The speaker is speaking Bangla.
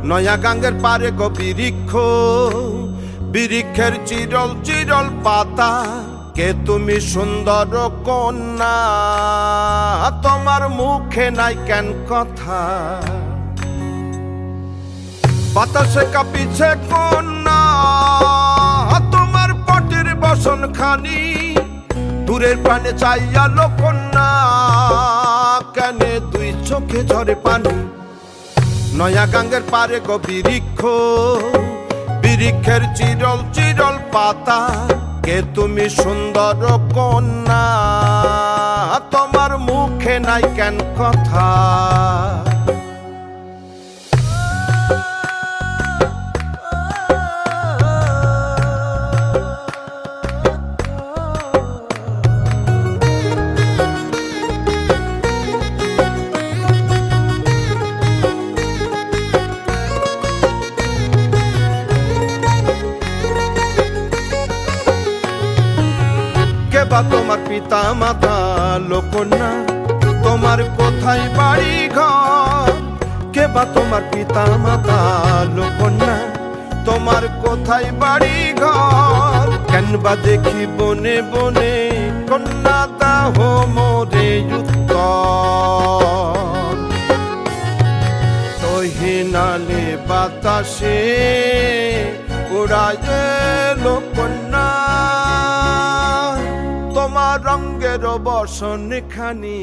নয়া গাঙ্গের পারে গো বৃক্ষ, বৃক্ষের চিরল চিরল পাতা। কে তুমি সুন্দর কন্যা, তোমার মুখে নাই কেন কথা? বাতাসে কাঁপিছে কন্যা, তোমার পটের বসন খানি। দূরের প্রাণে চাইয়ালো কন্যা, কেনে দুই চোখে ঝরে পানি। নয়া গাঙ্গের পারে গো বৃক্ষ, বৃক্ষের চিরল চিরল পাতা। কে তুমি সুন্দর কন্যা, তোমার মুখে নাই কেন কথা? বা তোমার পিতা মাতা লোকন্যা, তোমার কোথায় বাড়ি ঘর? কে বা তোমার পিতা মাতা লোকন্যা, তোমার কোথায় বাড়ি ঘর? কেন বা দেখি বনে বনে কন্যা দাহ মোরে উত্তর। তহিনালে বাতাসে উড়ায় লোকন্যা, তোমার রঙ্গের বসন খানি।